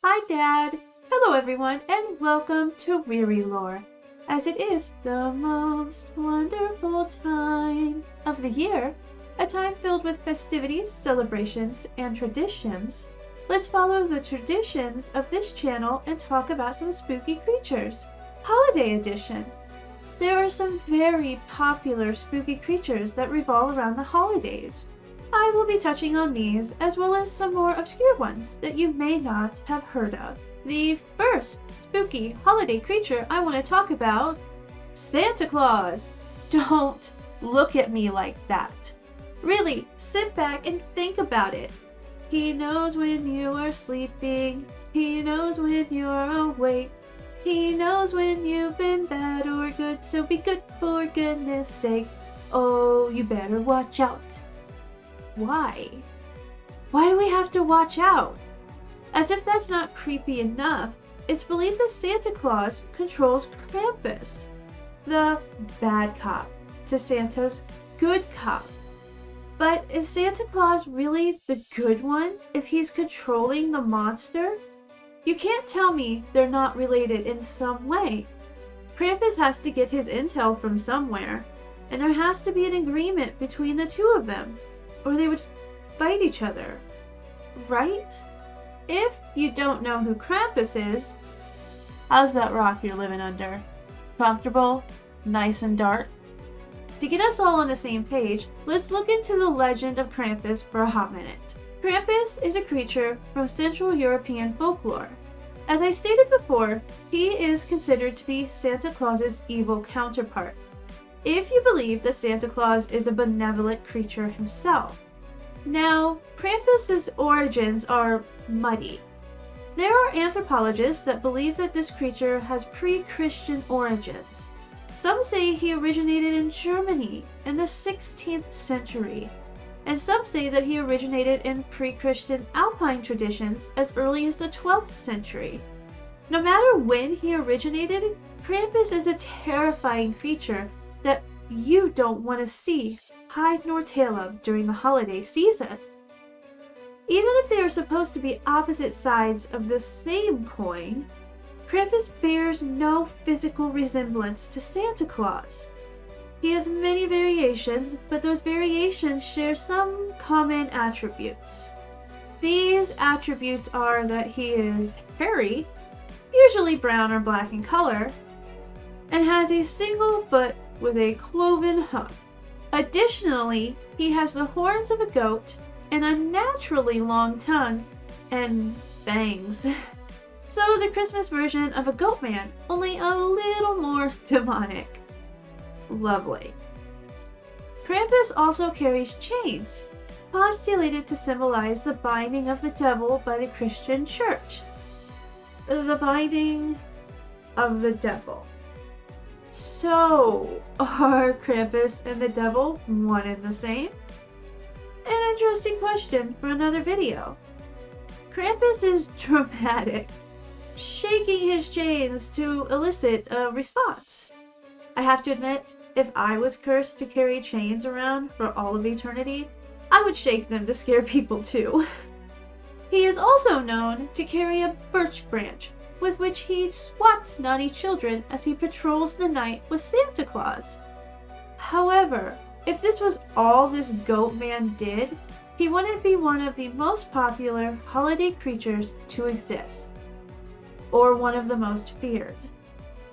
Hi, Dad. Hello, everyone, and welcome to Weary Lore. As it is the most wonderful time of the year, a time filled with festivities, celebrations, and traditions, let's follow the traditions of this channel and talk about some spooky creatures. Holiday Edition. There are some very popular spooky creatures that revolve around the holidays. I will be touching on these, as well as some more obscure ones that you may not have heard of. The first spooky holiday creature I want to talk about, Santa Claus. Don't look at me like that. Really, sit back and think about it. He knows when you are sleeping. He knows when you're awake. He knows when you've been bad or good, so be good for goodness sake. Oh, you better watch out. Why? Why do we have to watch out? As if that's not creepy enough, it's believed that Santa Claus controls Krampus, the bad cop, to Santa's good cop. But is Santa Claus really the good one if he's controlling the monster? You can't tell me they're not related in some way. Krampus has to get his intel from somewhere, and there has to be an agreement between the two of them, or they would fight each other, right? If you don't know who Krampus is, how's that rock you're living under? Comfortable? Nice and dark? To get us all on the same page, let's look into the legend of Krampus for a hot minute. Krampus is a creature from Central European folklore. As I stated before, he is considered to be Santa Claus's evil counterpart, if you believe that Santa Claus is a benevolent creature himself. Now, Krampus's origins are muddy. There are anthropologists that believe that this creature has pre-Christian origins. Some say he originated in Germany in the 16th century, and some say that he originated in pre-Christian Alpine traditions as early as the 12th century. No matter when he originated, Krampus is a terrifying creature that you don't want to see hide nor tail of during the holiday season. Even if they are supposed to be opposite sides of the same coin, Krampus bears no physical resemblance to Santa Claus. He has many variations, but those variations share some common attributes. These attributes are that he is hairy, usually brown or black in color, and has a single foot with a cloven hoof. Additionally, he has the horns of a goat, an unnaturally long tongue, and fangs. So the Christmas version of a goat man, only a little more demonic. Lovely. Krampus also carries chains, postulated to symbolize the binding of the devil by the Christian Church. The binding of the devil. So, are Krampus and the devil one and the same? An interesting question for another video. Krampus is dramatic, shaking his chains to elicit a response. I have to admit, if I was cursed to carry chains around for all of eternity, I would shake them to scare people too. He is also known to carry a birch branch, with which he swats naughty children as he patrols the night with Santa Claus. However, if this was all this goat man did, he wouldn't be one of the most popular holiday creatures to exist, or one of the most feared.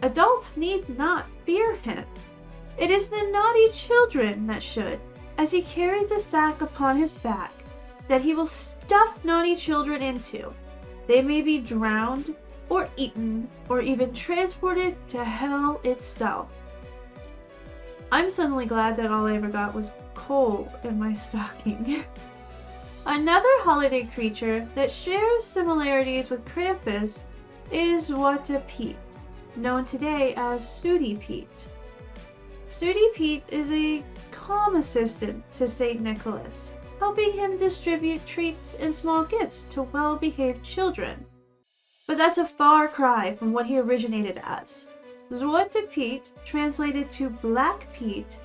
Adults need not fear him. It is the naughty children that should, as he carries a sack upon his back that he will stuff naughty children into. They may be drowned, or eaten, or even transported to hell itself. I'm suddenly glad that all I ever got was coal in my stocking. Another holiday creature that shares similarities with Krampus is Wata Pete, known today as Sooty Pete. Sooty Pete is a calm assistant to St. Nicholas, helping him distribute treats and small gifts to well-behaved children. But that's a far cry from what he originated as. Zwarte Piet, translated to Black Pete,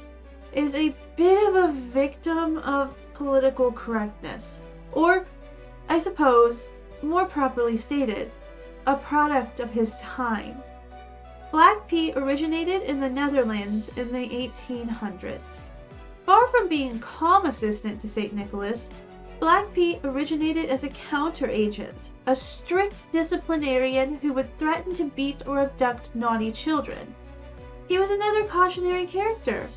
is a bit of a victim of political correctness, or, I suppose, more properly stated, a product of his time. Black Pete originated in the Netherlands in the 1800s. Far from being a calm assistant to St. Nicholas, Black Pete originated as a counter-agent, a strict disciplinarian who would threaten to beat or abduct naughty children. He was another cautionary character.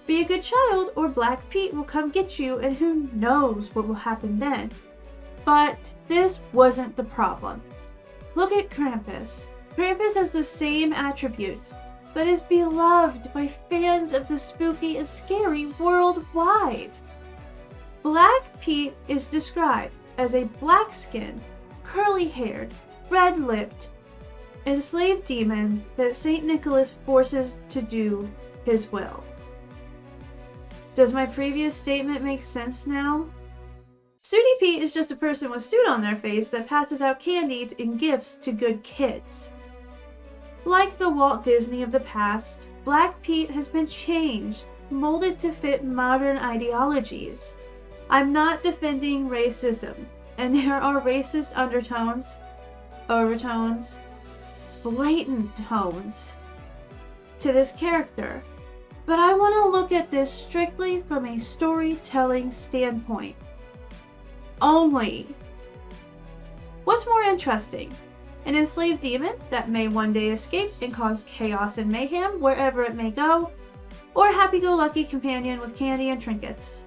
Be a good child or Black Pete will come get you, and who knows what will happen then. But this wasn't the problem. Look at Krampus. Krampus has the same attributes, but is beloved by fans of the spooky and scary worldwide. Black Pete is described as a black-skinned, curly-haired, red-lipped, enslaved demon that St. Nicholas forces to do his will. Does my previous statement make sense now? Sooty Pete is just a person with soot on their face that passes out candy and gifts to good kids. Like the Walt Disney of the past, Black Pete has been changed, molded to fit modern ideologies. I'm not defending racism, and there are racist undertones, overtones, blatant tones to this character, but I want to look at this strictly from a storytelling standpoint. Only. What's more interesting? An enslaved demon that may one day escape and cause chaos and mayhem wherever it may go, or a happy-go-lucky companion with candy and trinkets?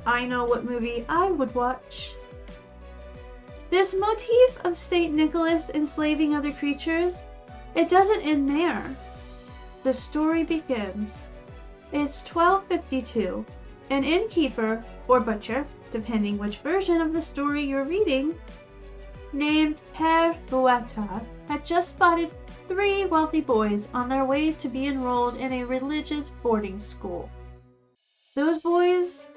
I know what movie I would watch. This motif of St. Nicholas enslaving other creatures, it doesn't end there. The story begins. It's 1252. An innkeeper, or butcher, depending which version of the story you're reading, named Père Fouettard had just spotted 3 wealthy boys on their way to be enrolled in a religious boarding school. Those boys,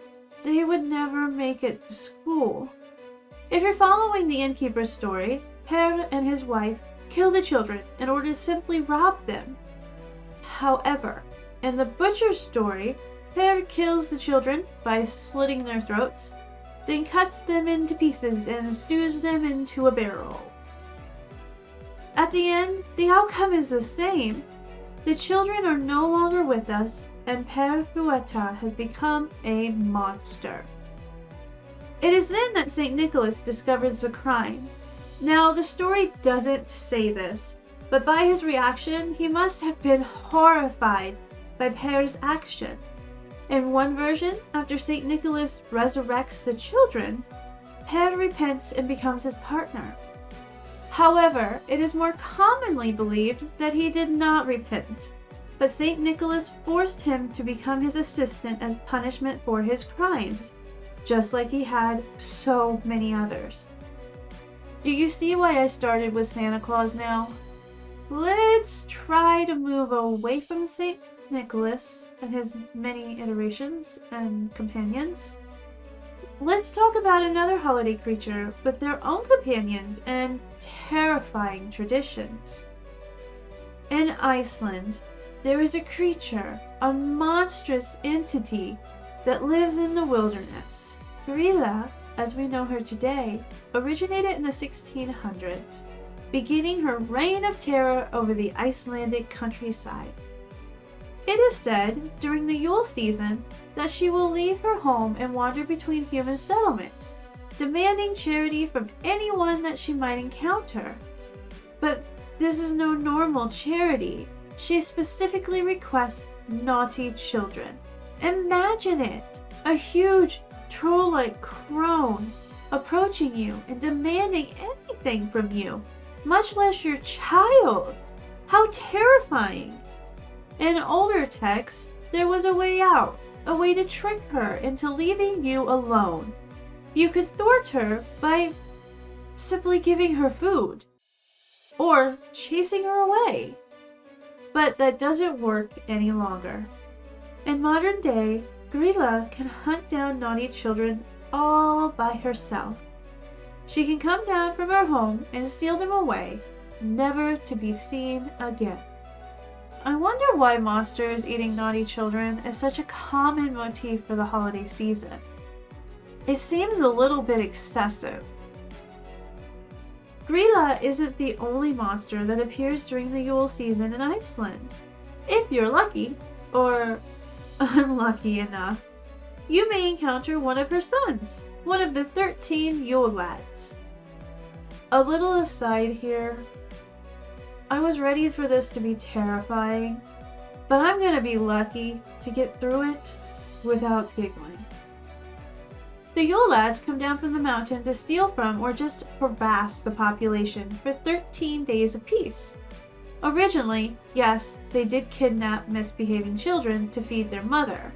they would never make it to school. If you're following the innkeeper's story, Père and his wife kill the children in order to simply rob them. However, in the butcher's story, Père kills the children by slitting their throats, then cuts them into pieces and stews them into a barrel. At the end, the outcome is the same. The children are no longer with us, and Père Fouettard has become a monster. It is then that St. Nicholas discovers the crime. Now, the story doesn't say this, but by his reaction, he must have been horrified by Pére's action. In one version, after St. Nicholas resurrects the children, Père repents and becomes his partner. However, it is more commonly believed that he did not repent, but St. Nicholas forced him to become his assistant as punishment for his crimes, just like he had so many others. Do you see why I started with Santa Claus now? Let's try to move away from St. Nicholas and his many iterations and companions. Let's talk about another holiday creature with their own companions and terrifying traditions. In Iceland, there is a creature, a monstrous entity that lives in the wilderness. Grýla, as we know her today, originated in the 1600s, beginning her reign of terror over the Icelandic countryside. It is said during the Yule season that she will leave her home and wander between human settlements, demanding charity from anyone that she might encounter. But this is no normal charity. She specifically requests naughty children. Imagine it! A huge troll-like crone approaching you and demanding anything from you, much less your child. How terrifying! In older texts, there was a way out, a way to trick her into leaving you alone. You could thwart her by simply giving her food, or chasing her away. But that doesn't work any longer. In modern day, Grýla can hunt down naughty children all by herself. She can come down from her home and steal them away, never to be seen again. I wonder why monsters eating naughty children is such a common motif for the holiday season. It seems a little bit excessive. Grýla isn't the only monster that appears during the Yule season in Iceland. If you're lucky, or unlucky enough, you may encounter one of her sons, one of the 13 Yule lads. A little aside here, I was ready for this to be terrifying, but I'm gonna be lucky to get through it without giggling. The Yule lads come down from the mountain to steal from or just harass the population for 13 days apiece. Originally, yes, they did kidnap misbehaving children to feed their mother.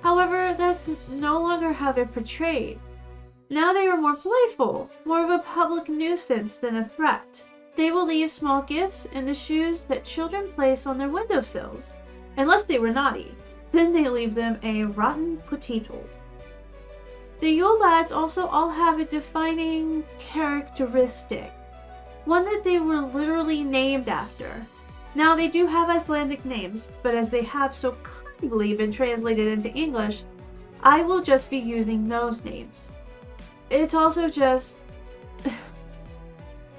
However, that's no longer how they're portrayed. Now they are more playful, more of a public nuisance than a threat. They will leave small gifts in the shoes that children place on their windowsills. Unless they were naughty, then they leave them a rotten potato. The Yule lads also all have a defining characteristic, one that they were literally named after. Now they do have Icelandic names, but as they have so kindly been translated into English, I will just be using those names. It's also just...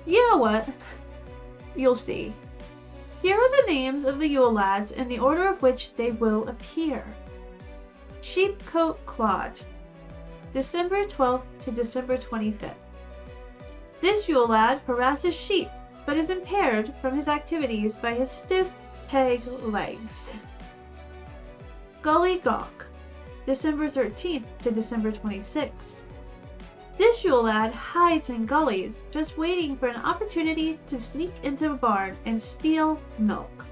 you know what? You'll see. Here are the names of the Yule lads in the order of which they will appear. Sheepcoat Claude, December 12th to December 25th. This Yule lad harasses sheep, but is impaired from his activities by his stiff peg legs. Gully Gawk, December 13th to December 26th. This Yule lad hides in gullies, just waiting for an opportunity to sneak into a barn and steal milk.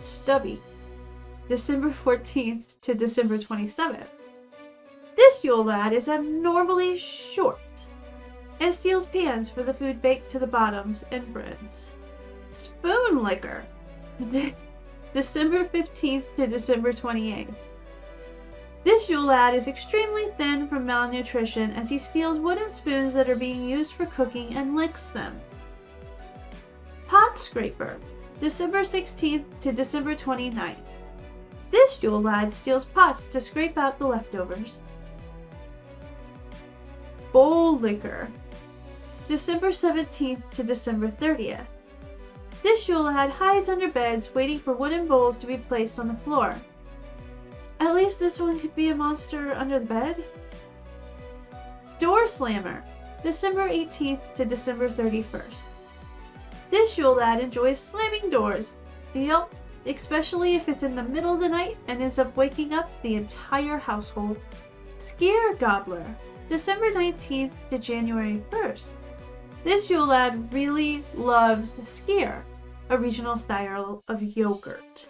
Stubby, December 14th to December 27th. This Yule lad is abnormally short and steals pans for the food baked to the bottoms and brims. Spoon Licker, December 15th to December 28th. This Yule lad is extremely thin from malnutrition as he steals wooden spoons that are being used for cooking and licks them. Pot Scraper, December 16th to December 29th. This Yule lad steals pots to scrape out the leftovers. Bowl Licker, December 17th to December 30th. This Yule lad hides under beds waiting for wooden bowls to be placed on the floor. At least this one could be a monster under the bed. Door Slammer, December 18th to December 31st. This Yule lad enjoys slamming doors. Yup, especially if it's in the middle of the night and ends up waking up the entire household. Skier Gobbler, December 19th to January 1st. This Yule lad really loves Skier, a regional style of yogurt.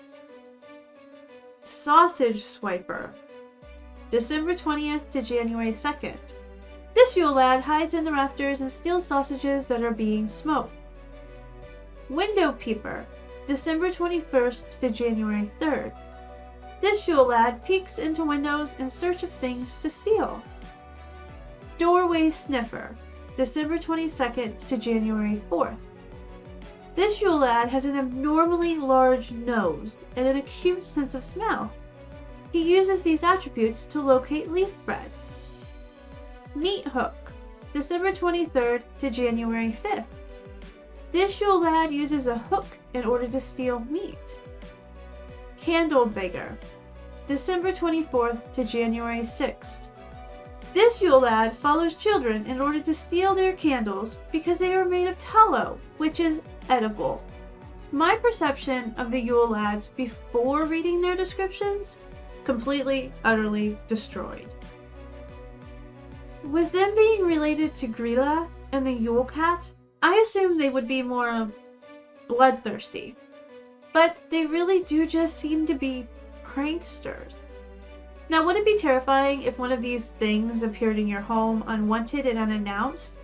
Sausage Swiper, December 20th to January 2nd. This Yule lad hides in the rafters and steals sausages that are being smoked. Window Peeper, December 21st to January 3rd. This Yule lad peeks into windows in search of things to steal. Doorway Sniffer, December 22nd to January 4th. This Yule lad has an abnormally large nose and an acute sense of smell. He uses these attributes to locate leaf bread. Meat Hook, December 23rd to January 5th. This Yule lad uses a hook in order to steal meat. Candle Beggar, December 24th to January 6th. This Yule lad follows children in order to steal their candles because they are made of tallow, which is edible. My perception of the Yule lads before reading their descriptions, completely, utterly destroyed. With them being related to Grýla and the Yule Cat, I assumed they would be more bloodthirsty. But they really do just seem to be pranksters. Now, would it be terrifying if one of these things appeared in your home unwanted and unannounced?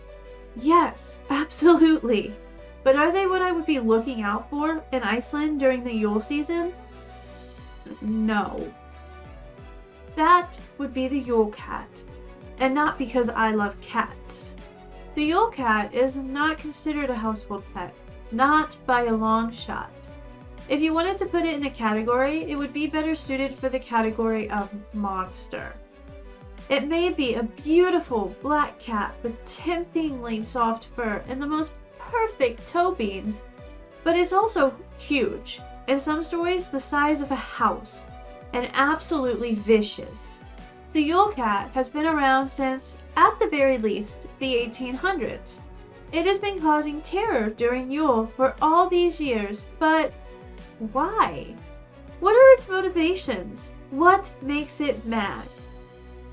Yes, absolutely. But are they what I would be looking out for in Iceland during the Yule season? No. That would be the Yule Cat, and not because I love cats. The Yule Cat is not considered a household pet, not by a long shot. If you wanted to put it in a category, it would be better suited for the category of monster. It may be a beautiful black cat with temptingly soft fur and the most perfect toe beans, but it's also huge, in some stories the size of a house, and absolutely vicious. The Yule Cat has been around since, at the very least, the 1800s. It has been causing terror during Yule for all these years, but why? What are its motivations? What makes it mad?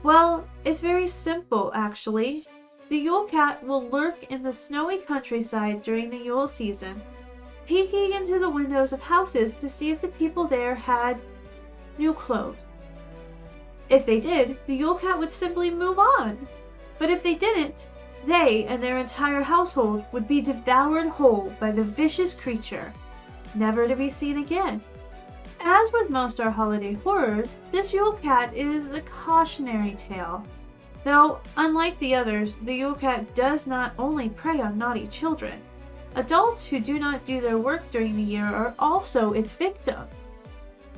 Well, it's very simple, actually. The Yule Cat will lurk in the snowy countryside during the Yule season, peeking into the windows of houses to see if the people there had new clothes. If they did, the Yule Cat would simply move on. But if they didn't, they and their entire household would be devoured whole by the vicious creature, never to be seen again. As with most our holiday horrors, this Yule Cat is a cautionary tale. Though, unlike the others, the Yule Cat does not only prey on naughty children. Adults who do not do their work during the year are also its victim.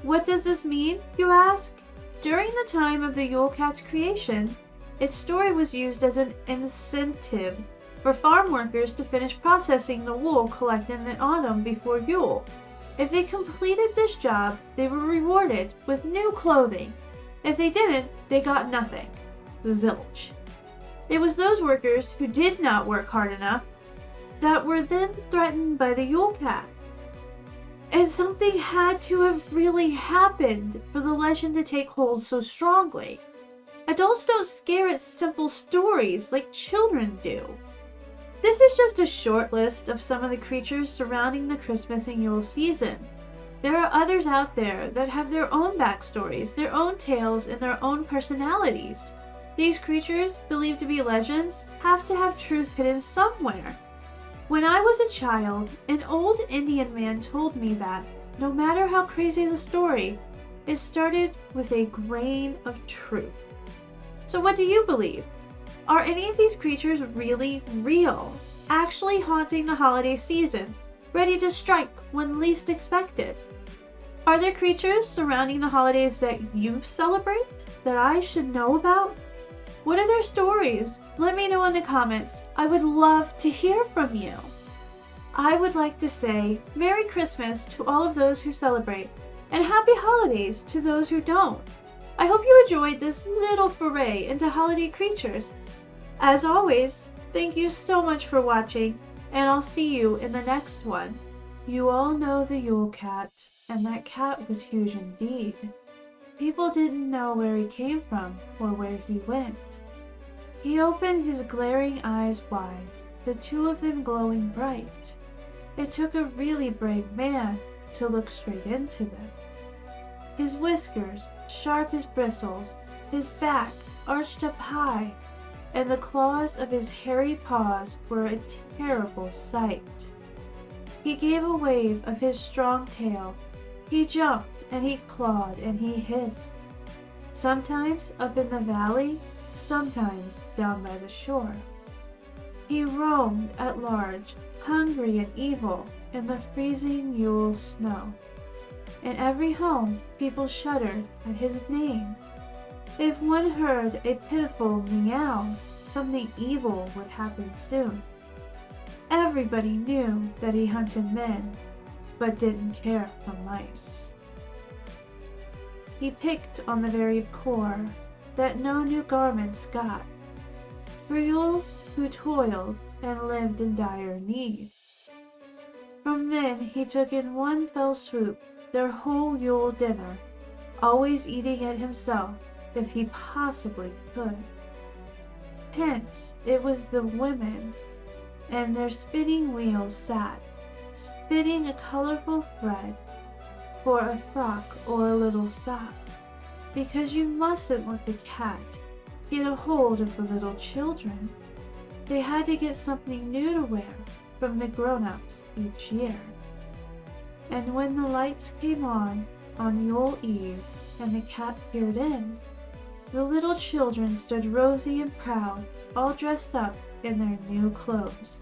What does this mean, you ask? During the time of the Yule Cat's creation, its story was used as an incentive for farm workers to finish processing the wool collected in the autumn before Yule. If they completed this job, they were rewarded with new clothing. If they didn't, they got nothing. Zilch. It was those workers who did not work hard enough that were then threatened by the Yule Cat. And something had to have really happened for the legend to take hold so strongly. Adults don't scare at simple stories like children do. This is just a short list of some of the creatures surrounding the Christmas and Yule season. There are others out there that have their own backstories, their own tales, and their own personalities. These creatures, believed to be legends, have to have truth hidden somewhere. When I was a child, an old Indian man told me that, no matter how crazy the story, it started with a grain of truth. So what do you believe? Are any of these creatures really real, actually haunting the holiday season, ready to strike when least expected? Are there creatures surrounding the holidays that you celebrate, that I should know about? What are their stories? Let me know in the comments. I would love to hear from you. I would like to say Merry Christmas to all of those who celebrate, and Happy Holidays to those who don't. I hope you enjoyed this little foray into holiday creatures. As always, thank you so much for watching, and I'll see you in the next one. You all know the Yule Cat, and that cat was huge indeed. People didn't know where he came from or where he went. He opened his glaring eyes wide, the two of them glowing bright. It took a really brave man to look straight into them. His whiskers, sharp as bristles, his back arched up high, and the claws of his hairy paws were a terrible sight. He gave a wave of his strong tail. He jumped and he clawed and he hissed. Sometimes up in the valley, sometimes down by the shore. He roamed at large, hungry and evil, in the freezing Yule snow. In every home, people shuddered at his name. If one heard a pitiful meow, something evil would happen soon. Everybody knew that he hunted men, but didn't care for mice. He picked on the very poor, that no new garments got, for Yule who toiled and lived in dire need. From then he took in one fell swoop their whole Yule dinner, always eating it himself if he possibly could. Hence it was the women and their spinning wheels sat, spinning a colorful thread for a frock or a little sock, because you mustn't let the cat get a hold of the little children. They had to get something new to wear from the grown-ups each year. And when the lights came on Yule Eve and the cat peered in, the little children stood rosy and proud, all dressed up in their new clothes.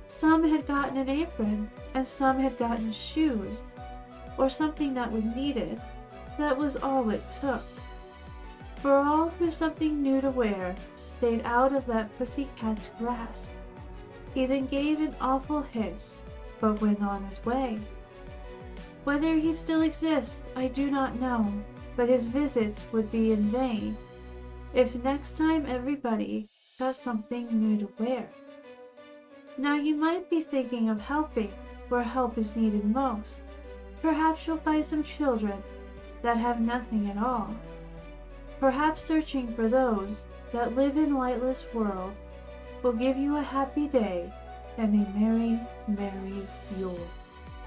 Some had gotten an apron, and some had gotten shoes, or something that was needed. That was all it took. For all who something new to wear stayed out of that pussy cat's grasp. He then gave an awful hiss, but went on his way. Whether he still exists, I do not know, but his visits would be in vain if next time everybody got something new to wear. Now you might be thinking of helping where help is needed most. Perhaps you'll find some children that have nothing at all. Perhaps searching for those that live in lightless world will give you a happy day and a merry, merry Yule.